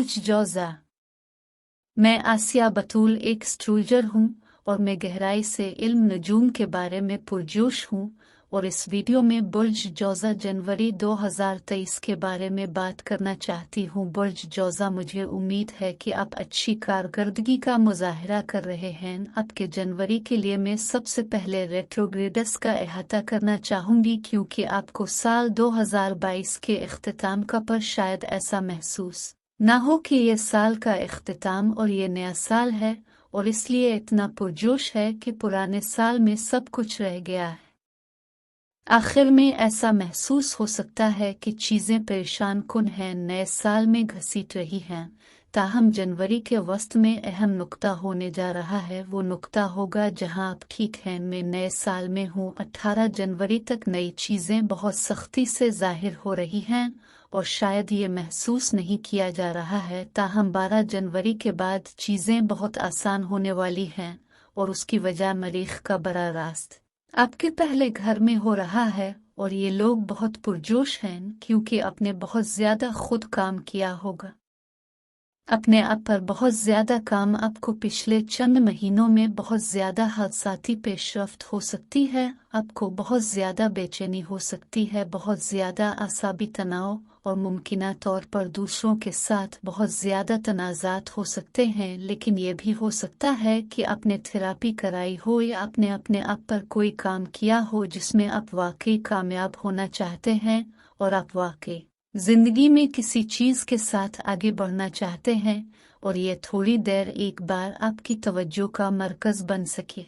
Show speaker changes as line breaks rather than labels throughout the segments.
बुर्ज जौज़ा। मैं आसिया बतूल एक एस्ट्रोलॉजर हूँ और मैं गहराई से इल्म नजूम के बारे में पुरजोश हूँ और इस वीडियो में बुर्ज जौज़ा जनवरी 2023 के बारे में बात करना चाहती हूँ। बुर्ज जौज़ा, मुझे उम्मीद है कि आप अच्छी कारकर्दगी का मुजाहरा कर रहे हैं। आपके जनवरी के लिए मैं सबसे पहले रेट्रोग्रेडस का अहाता करना चाहूँगी क्योंकि आपको साल 2022 के इख्तिताम का पर शायद ऐसा महसूस ना हो कि ये साल का इख्तिताम और ये नया साल है और इसलिए इतना पुरजोश है कि पुराने साल में सब कुछ रह गया है। आखिर में ऐसा महसूस हो सकता है कि चीज़ें परेशान कुन हैं, नए साल में घसीट रही हैं। ताहम जनवरी के वस्त में अहम नुक्ता होने जा रहा है। वो नुक्ता होगा जहां आप ठीक हैं, मैं नए साल में हूं। 18 जनवरी तक नई चीज़ें बहुत सख्ती से जाहिर हो रही हैं और शायद ये महसूस नहीं किया जा रहा है। ताहम 12 जनवरी के बाद चीज़ें बहुत आसान होने वाली हैं और उसकी वजह मरीख का बड़ा रास्त आपके पहले घर में हो रहा है और ये लोग बहुत पुरजोश हैं क्योंकि आपने बहुत ज़्यादा खुद काम किया होगा। अपने आप पर बहुत ज़्यादा काम। आपको पिछले चंद महीनों में बहुत ज़्यादा हादसाती पेशरफ्त हो सकती है। आपको बहुत ज़्यादा बेचैनी हो सकती है, बहुत ज़्यादा आसाबी तनाव और मुमकिना तौर पर दूसरों के साथ बहुत ज़्यादा तनाज़ात हो सकते हैं। लेकिन ये भी हो सकता है कि आपने थेरापी कराई हो या आपने अपने आप पर कोई काम किया हो जिसमें आप वाकई कामयाब होना चाहते हैं और आप वाकई जिंदगी में किसी चीज़ के साथ आगे बढ़ना चाहते हैं और ये थोड़ी देर एक बार आपकी तवज्जो का मरकज़ बन सके।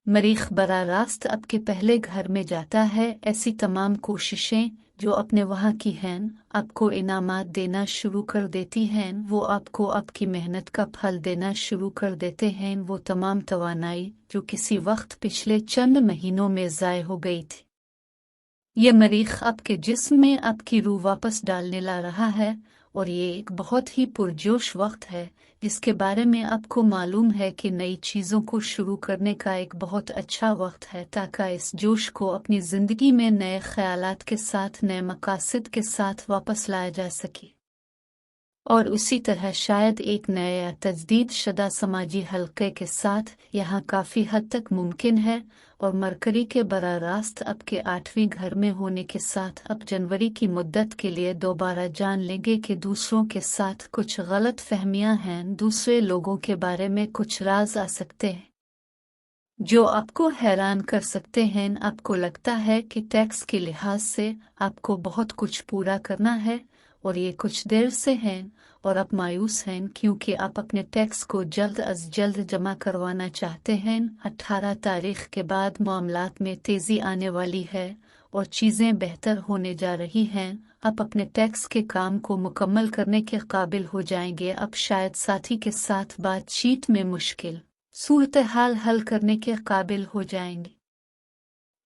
मरीख बरा रास्त आपके पहले घर में जाता है। ऐसी तमाम कोशिशें जो अपने वहाँ की हैं आपको इनामात देना शुरू कर देती हैं। वो आपको आपकी मेहनत का फल देना शुरू कर देते हैं। वो तमाम तवानाई जो किसी वक्त पिछले चंद महीनों में ज़ाय हो गई थी, ये मरीख आपके जिस्म में आपकी रूह वापस डालने ला रहा है और ये एक बहुत ही पुरजोश वक्त है जिसके बारे में आपको मालूम है कि नई चीज़ों को शुरू करने का एक बहुत अच्छा वक्त है ताकि इस जोश को अपनी ज़िंदगी में नए ख्यालात के साथ, नए मकासद के साथ वापस लाया जा सके। और उसी तरह शायद एक नए या तजदीद शुदा समाजी हल्के के साथ यहाँ काफ़ी हद तक मुमकिन है। और मरकरी के बरा रास्त आपके 8वें घर में होने के साथ अब जनवरी की मुद्दत के लिए दोबारा जान लेंगे कि दूसरों के साथ कुछ गलत फहमियाँ हैं, दूसरे लोगों के बारे में कुछ राज आ सकते हैं जो आपको हैरान कर सकते हैं। आपको लगता है कि टैक्स के लिहाज से आपको बहुत कुछ पूरा करना है और ये कुछ देर से हैं और आप मायूस हैं क्योंकि आप अपने टैक्स को जल्द अज जल्द जमा करवाना चाहते हैं। 18 तारीख के बाद मामलात में तेज़ी आने वाली है और चीज़ें बेहतर होने जा रही हैं। आप अपने टैक्स के काम को मुकम्मल करने के काबिल हो जाएंगे। अब शायद साथी के साथ बातचीत में मुश्किल सूरत हाल हल करने के काबिल हो जाएंगे।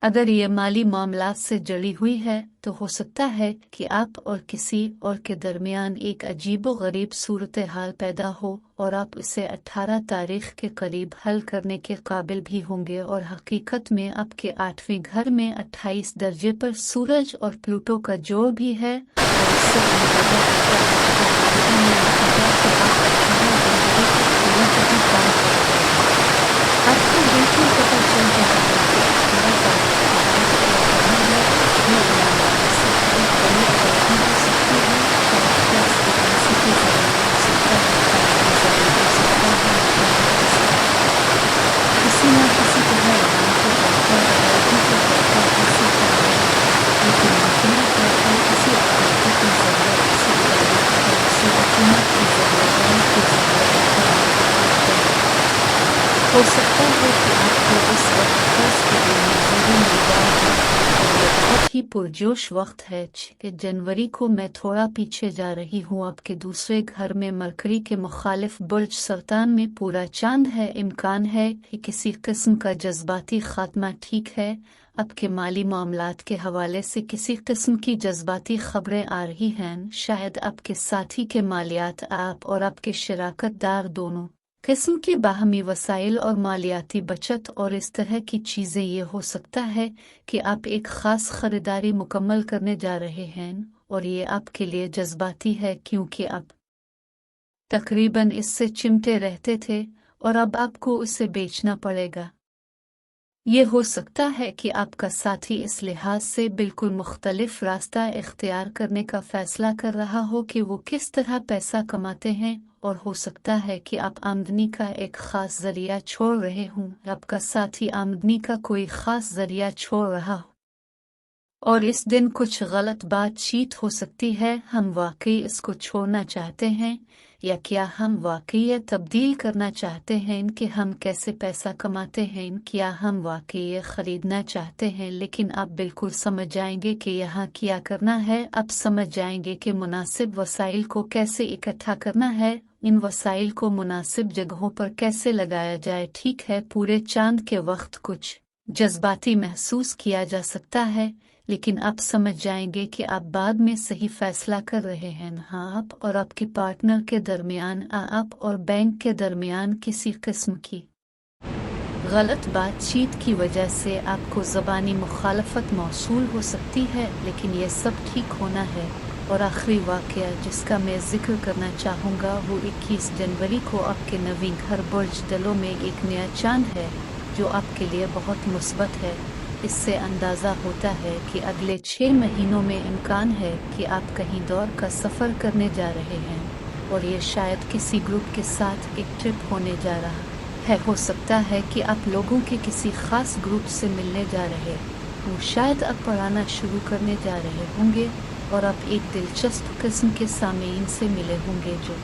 अगर ये माली मामलात से जुड़ी हुई है तो हो सकता है कि आप और किसी और के दरमियान एक अजीबो गरीब सूरत हाल पैदा हो और आप इसे 18 तारीख के करीब हल करने के काबिल भी होंगे। और हकीकत में आपके 8वें घर में 28 दर्जे पर सूरज और प्लूटो का जोड़ भी है और इससे अंदाजा आपको बिल्कुल पता चल जाएगा कि 18 तारीख किसी न किसी तरह लेकिन मुमकिन है कि किसी अदालती की ज़रूरत किसी हुकूमत की ज़रूरत हो सकता है कि आपको इस वक्त खर्च के लिए मंजूरी मिल जाएगी और ये बहुत ही पुरजोश वक्त है। जनवरी को मैं थोड़ा पीछे जा रही हूँ। आपके दूसरे घर में मरकरी के मुखालिफ बुर्ज सरतान में पूरा चांद है। इम्कान है कि किसी किस्म का जज्बाती खात्मा ठीक है। आपके माली मामलात के हवाले से किसी किस्म की जज्बाती खबरें आ रही हैं। शायद आपके साथी के मालियात आप और आपके शराकतदार दोनों किस्म की बाहमी वसाइल और मालियाती बचत और इस तरह की चीज़ें। ये हो सकता है कि आप एक ख़ास ख़रीदारी मुकम्मल करने जा रहे हैं और ये आपके लिए जज्बाती है क्योंकि आप तकरीबन इससे चिमटे रहते थे और अब आपको उसे बेचना पड़ेगा। ये हो सकता है कि आपका साथी इस लिहाज से बिल्कुल मुख्तलिफ रास्ता इख्तियार करने का फैसला कर रहा हो कि वो किस तरह पैसा कमाते हैं, और हो सकता है कि आप आमदनी का एक ख़ास ज़रिया छोड़ रहे हों, आपका साथी आमदनी का कोई ख़ास ज़रिया छोड़ रहा हो और इस दिन कुछ गलत बातचीत हो सकती है। हम वाकई इसको छोड़ना चाहते हैं, या क्या हम वाकई ये तब्दील करना चाहते हैं कि हम कैसे पैसा कमाते हैं? क्या हम वाकई ये ख़रीदना चाहते हैं? लेकिन आप बिल्कुल समझ जाएंगे कि यहाँ क्या करना है। आप समझ जाएंगे कि मुनासिब वसाइल को कैसे इकट्ठा करना है, इन वसाइल को मुनासिब जगहों पर कैसे लगाया जाए। ठीक है, पूरे चांद के वक्त कुछ जज्बाती महसूस किया जा सकता है, लेकिन आप समझ जाएंगे कि आप बाद में सही फैसला कर रहे हैं। हाँ, आप और आपके पार्टनर के दरमियान, आप और बैंक के दरमियान किसी किस्म की गलत बातचीत की वजह से आपको ज़बानी मुखालफत मौसूल हो सकती है, लेकिन यह सब ठीक होना है। और आखिरी वाक़या जिसका मैं जिक्र करना चाहूँगा वो 21 जनवरी को आपके नवीं घर बुर्ज डलो में एक नया चांद है जो आपके लिए बहुत मुस्बत है। इससे अंदाज़ा होता है कि अगले 6 महीनों में इम्कान है कि आप कहीं दौर का सफ़र करने जा रहे हैं, और ये शायद किसी ग्रुप के साथ एक ट्रिप होने जा रहा है। हो सकता है कि आप लोगों के किसी ख़ास ग्रुप से मिलने जा रहे हो, शायद आप पढ़ाना शुरू करने जा रहे होंगे और आप एक दिलचस्प किस्म के सामीन से मिले होंगे जो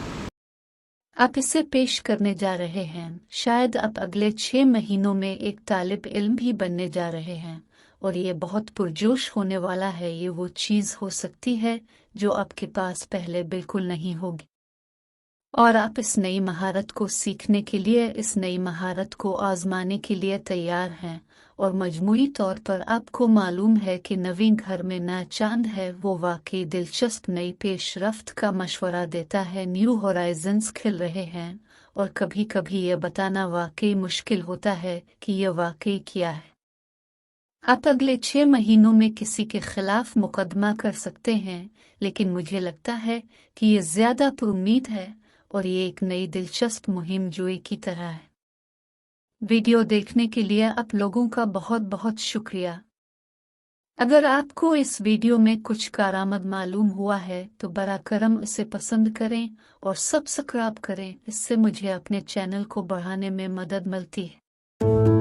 आप इसे पेश करने जा रहे हैं। शायद आप अगले 6 महीनों में एक तालिब इल्म भी बनने जा रहे हैं, और ये बहुत पुरजोश होने वाला है। ये वो चीज़ हो सकती है जो आपके पास पहले बिल्कुल नहीं होगी, और आप इस नई महारत को सीखने के लिए, इस नई महारत को आजमाने के लिए तैयार हैं। और मजमूई तौर पर आपको मालूम है कि नवीं घर में नया चांद है, वो वाकई दिलचस्प नई पेशरफ्त का मशवरा देता है। न्यू होराइजन्स खिल रहे हैं, और कभी कभी यह बताना वाकई मुश्किल होता है कि यह वाकई क्या है। आप अगले 6 महीनों में किसी के खिलाफ मुकदमा कर सकते हैं, लेकिन मुझे लगता है कि ये ज़्यादा पुरुम्मीद है, और ये एक नई दिलचस्प मुहिम जोई की तरह है। वीडियो देखने के लिए आप लोगों का बहुत बहुत शुक्रिया। अगर आपको इस वीडियो में कुछ कारामद मालूम हुआ है तो बरा करम इसे पसंद करें और सब्सक्राइब करें, इससे मुझे अपने चैनल को बढ़ाने में मदद मिलती है।